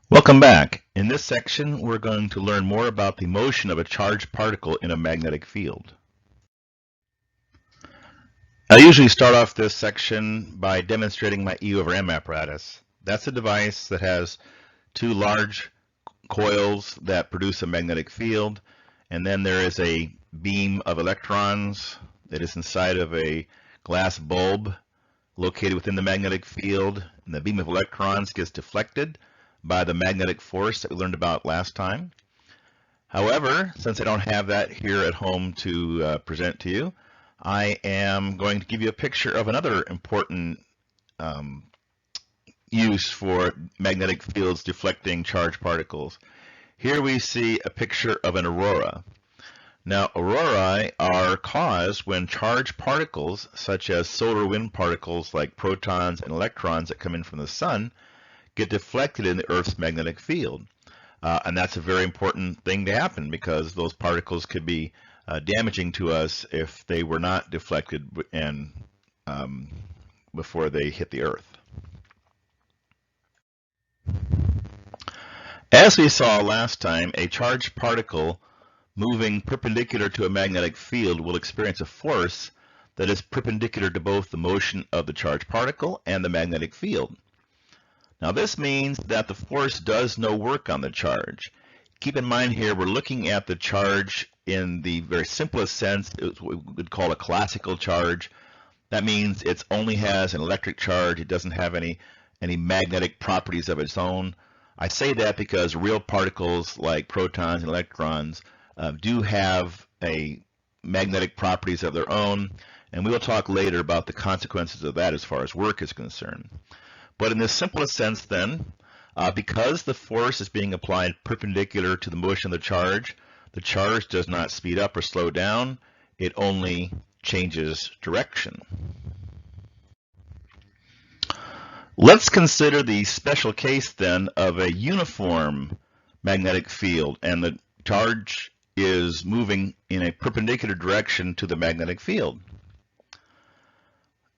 Welcome back. In this section, we're going to learn more about the motion of a charged particle in a magnetic field. I usually start off this section by demonstrating my E over M apparatus. That's a device that has two large coils that produce a magnetic field, and then there is a beam of electrons that is inside of a glass bulb located within the magnetic field, and the beam of electrons gets deflected by the magnetic force that we learned about last time. However, since I don't have that here at home to present to you, I am going to give you a picture of another important use for magnetic fields deflecting charged particles. Here we see a picture of an aurora. Now, aurorae are caused when charged particles, such as solar wind particles like protons and electrons that come in from the sun, get deflected in the Earth's magnetic field. And that's a very important thing to happen because those particles could be damaging to us if they were not deflected and before they hit the Earth. As we saw last time, a charged particle moving perpendicular to a magnetic field will experience a force that is perpendicular to both the motion of the charged particle and the magnetic field. Now this means that the force does no work on the charge. Keep in mind here we're looking at the charge in the very simplest sense. It's what we would call a classical charge. That means it only has an electric charge. It doesn't have any magnetic properties of its own. I say that because real particles like protons and electrons do have a magnetic properties of their own, and we will talk later about the consequences of that as far as work is concerned. But in the simplest sense then, because the force is being applied perpendicular to the motion of the charge does not speed up or slow down, it only changes direction. Let's consider the special case then of a uniform magnetic field, and the charge is moving in a perpendicular direction to the magnetic field.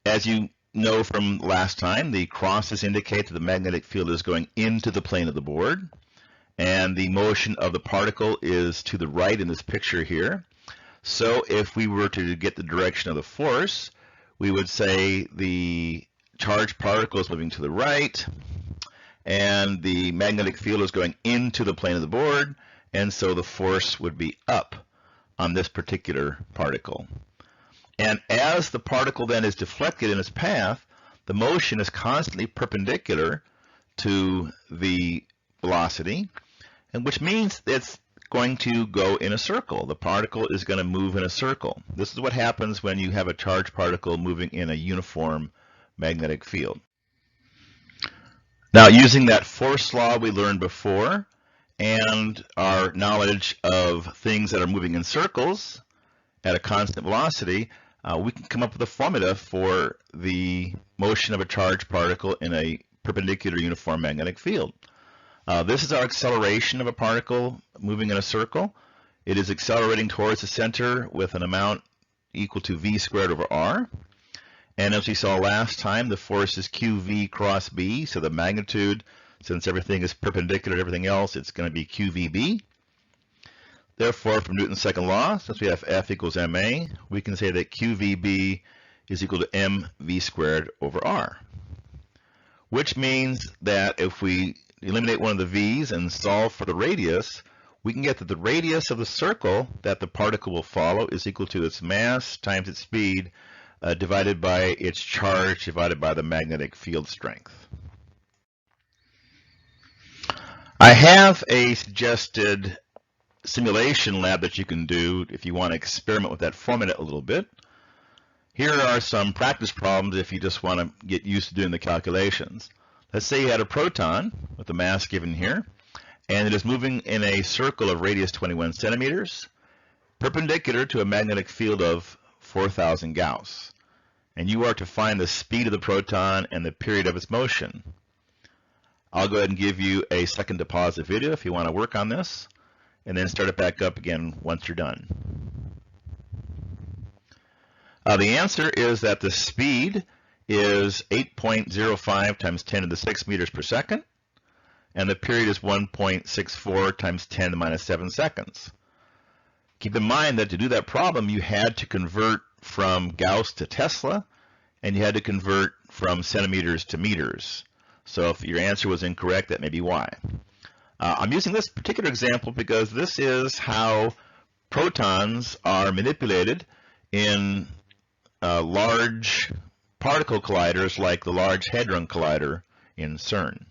As you know from last time, the crosses indicate that the magnetic field is going into the plane of the board, and the motion of the particle is to the right in this picture here. So if we were to get the direction of the force, we would say the charged particle is moving to the right, and the magnetic field is going into the plane of the board, and so the force would be up on this particular particle. And as the particle then is deflected in its path, the motion is constantly perpendicular to the velocity, and which means it's going to go in a circle. The particle is going to move in a circle. This is what happens when you have a charged particle moving in a uniform magnetic field. Now, using that force law we learned before and our knowledge of things that are moving in circles at a constant velocity, we can come up with a formula for the motion of a charged particle in a perpendicular uniform magnetic field. This is our acceleration of a particle moving in a circle. It is accelerating towards the center with an amount equal to v squared over r. And as we saw last time, the force is qv cross b, so the magnitude, since everything is perpendicular to everything else, it's going to be qvb. Therefore, from Newton's second law, since we have F equals ma, we can say that qvb is equal to mv squared over r. Which means that if we eliminate one of the v's and solve for the radius, we can get that the radius of the circle that the particle will follow is equal to its mass times its speed divided by its charge divided by the magnetic field strength. I have a suggested simulation lab that you can do if you want to experiment with that formula a little bit. Here are some practice problems if you just want to get used to doing the calculations. Let's say you had a proton with the mass given here, and it is moving in a circle of radius 21 centimeters, perpendicular to a magnetic field of 4,000 Gauss. And you are to find the speed of the proton and the period of its motion. I'll go ahead and give you a second to pause the video if you want to work on this, and then start it back up again once you're done. The answer is that the speed is 8.05 times 10 to the 6 meters per second, and the period is 1.64 times 10 to the minus 7 seconds. Keep in mind that to do that problem, you had to convert from Gauss to Tesla, and you had to convert from centimeters to meters. So if your answer was incorrect, that may be why. I'm using this particular example because this is how protons are manipulated in large particle colliders like the Large Hadron Collider in CERN.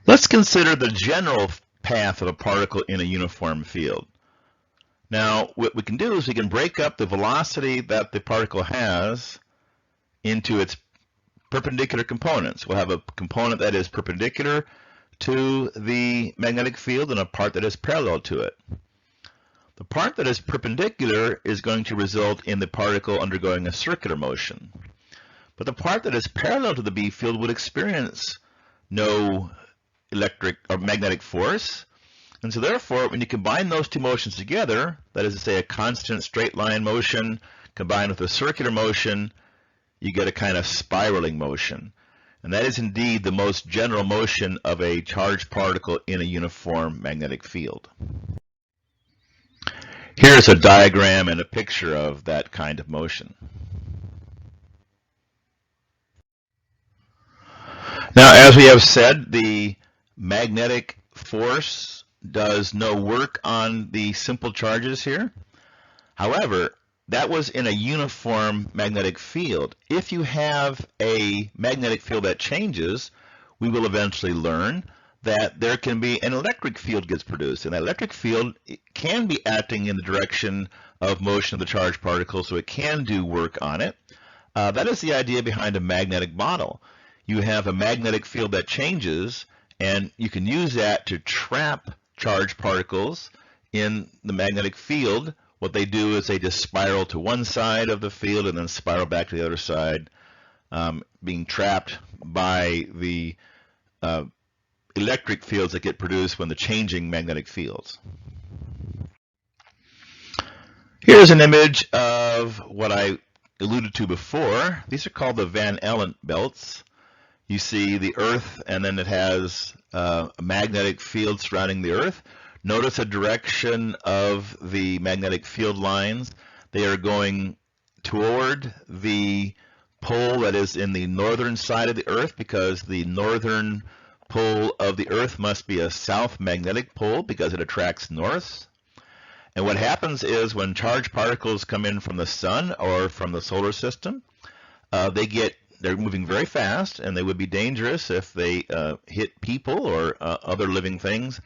Let's consider the general path of a particle in a uniform field. Now, what we can do is we can break up the velocity that the particle has into its perpendicular components. We'll have a component that is perpendicular to the magnetic field and a part that is parallel to it. The part that is perpendicular is going to result in the particle undergoing a circular motion. But the part that is parallel to the B field would experience no electric or magnetic force. And so therefore, when you combine those two motions together, that is to say a constant straight line motion combined with a circular motion, you get a kind of spiraling motion. And that is indeed the most general motion of a charged particle in a uniform magnetic field. Here's a diagram and a picture of that kind of motion. Now, as we have said, the magnetic force does no work on the simple charges here. However, that was in a uniform magnetic field. If you have a magnetic field that changes, we will eventually learn that there can be an electric field gets produced. And that electric field can be acting in the direction of motion of the charged particle, so it can do work on it. That is the idea behind a magnetic model. You have a magnetic field that changes, and you can use that to trap charged particles in the magnetic field. What they do is they just spiral to one side of the field and then spiral back to the other side, being trapped by the electric fields that get produced when the changing magnetic fields. Here's an image of what I alluded to before. These are called the Van Allen belts. You see the Earth, and then it has a magnetic field surrounding the Earth. Notice the direction of the magnetic field lines. They are going toward the pole that is in the northern side of the Earth, because the northern pole of the Earth must be a south magnetic pole because it attracts north. And what happens is when charged particles come in from the sun or from the solar system, they're moving very fast, and they would be dangerous if they hit people or other living things.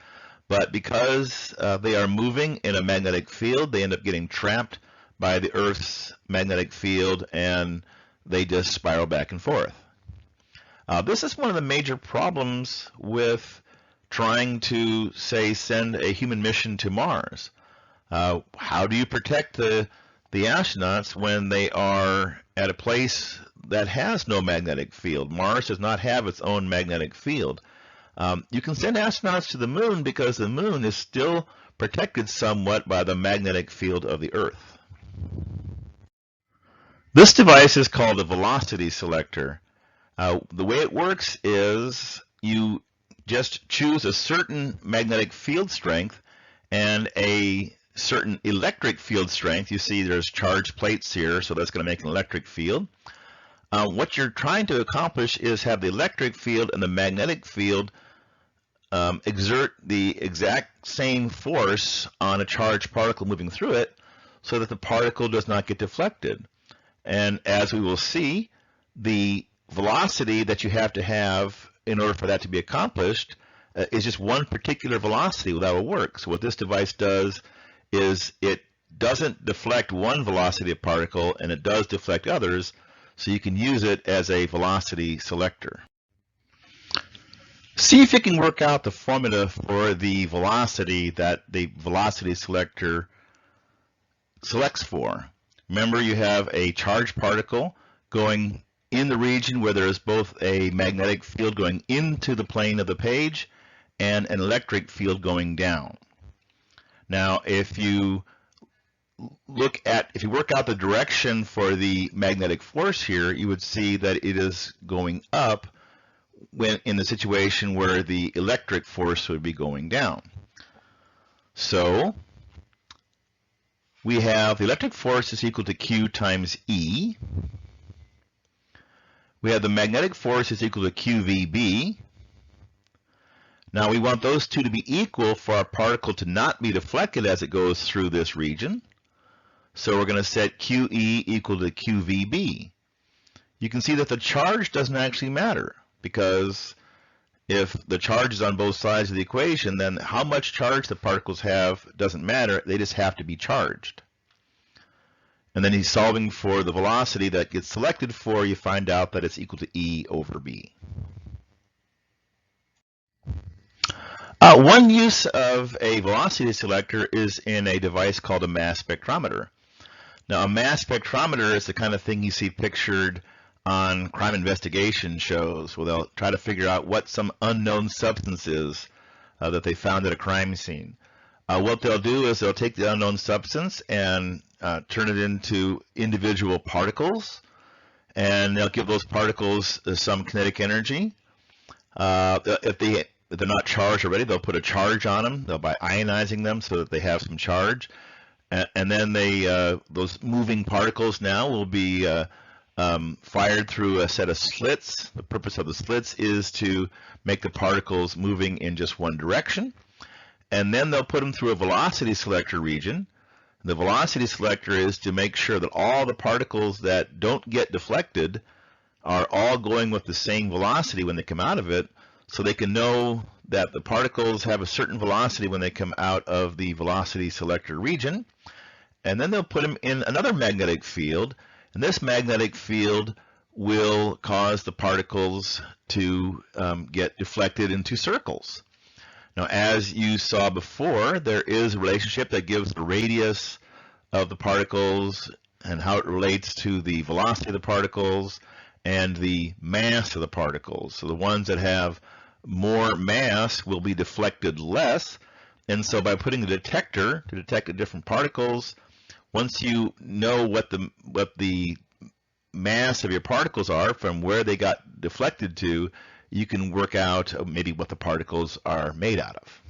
But because they are moving in a magnetic field, they end up getting trapped by the Earth's magnetic field, and they just spiral back and forth. This is one of the major problems with trying to, say, send a human mission to Mars. How do you protect the astronauts when they are at a place that has no magnetic field? Mars does not have its own magnetic field. You can send astronauts to the moon because the moon is still protected somewhat by the magnetic field of the Earth. This device is called a velocity selector. The way it works is you just choose a certain magnetic field strength and a certain electric field strength. You see there's charged plates here, so that's going to make an electric field. What you're trying to accomplish is have the electric field and the magnetic field exert the exact same force on a charged particle moving through it so that the particle does not get deflected. And as we will see, the velocity that you have to have in order for that to be accomplished is just one particular velocity that will work. So what this device does is it doesn't deflect one velocity of particle, and it does deflect others, so you can use it as a velocity selector. See if you can work out the formula for the velocity that the velocity selector selects for. Remember, you have a charged particle going in the region where there is both a magnetic field going into the plane of the page and an electric field going down. Now, if you work out the direction for the magnetic force here, you would see that it is going up when in the situation where the electric force would be going down. So we have the electric force is equal to Q times E. We have the magnetic force is equal to QVB. Now we want those two to be equal for our particle to not be deflected as it goes through this region. So we're going to set QE equal to QVB. You can see that the charge doesn't actually matter, because if the charge is on both sides of the equation, then how much charge the particles have doesn't matter. They just have to be charged. And then he's solving for the velocity that gets selected for. You find out that it's equal to E over B. One use of a velocity selector is in a device called a mass spectrometer. Now, a mass spectrometer is the kind of thing you see pictured on crime investigation shows, where they'll try to figure out what some unknown substance is that they found at a crime scene. What they'll do is they'll take the unknown substance and turn it into individual particles, and they'll give those particles some kinetic energy. If they're not charged already, they'll put a charge on them. They'll by ionizing them so that they have some charge, and then those moving particles now will be fired through a set of slits. The purpose of the slits is to make the particles moving in just one direction. And then they'll put them through a velocity selector region. The velocity selector is to make sure that all the particles that don't get deflected are all going with the same velocity when they come out of it, so they can know that the particles have a certain velocity when they come out of the velocity selector region. And then they'll put them in another magnetic field, and this magnetic field will cause the particles to get deflected into circles. Now, as you saw before, there is a relationship that gives the radius of the particles and how it relates to the velocity of the particles and the mass of the particles. So the ones that have more mass will be deflected less. And so by putting a detector to detect the different particles, once you know what the mass of your particles are from where they got deflected to, you can work out maybe what the particles are made out of.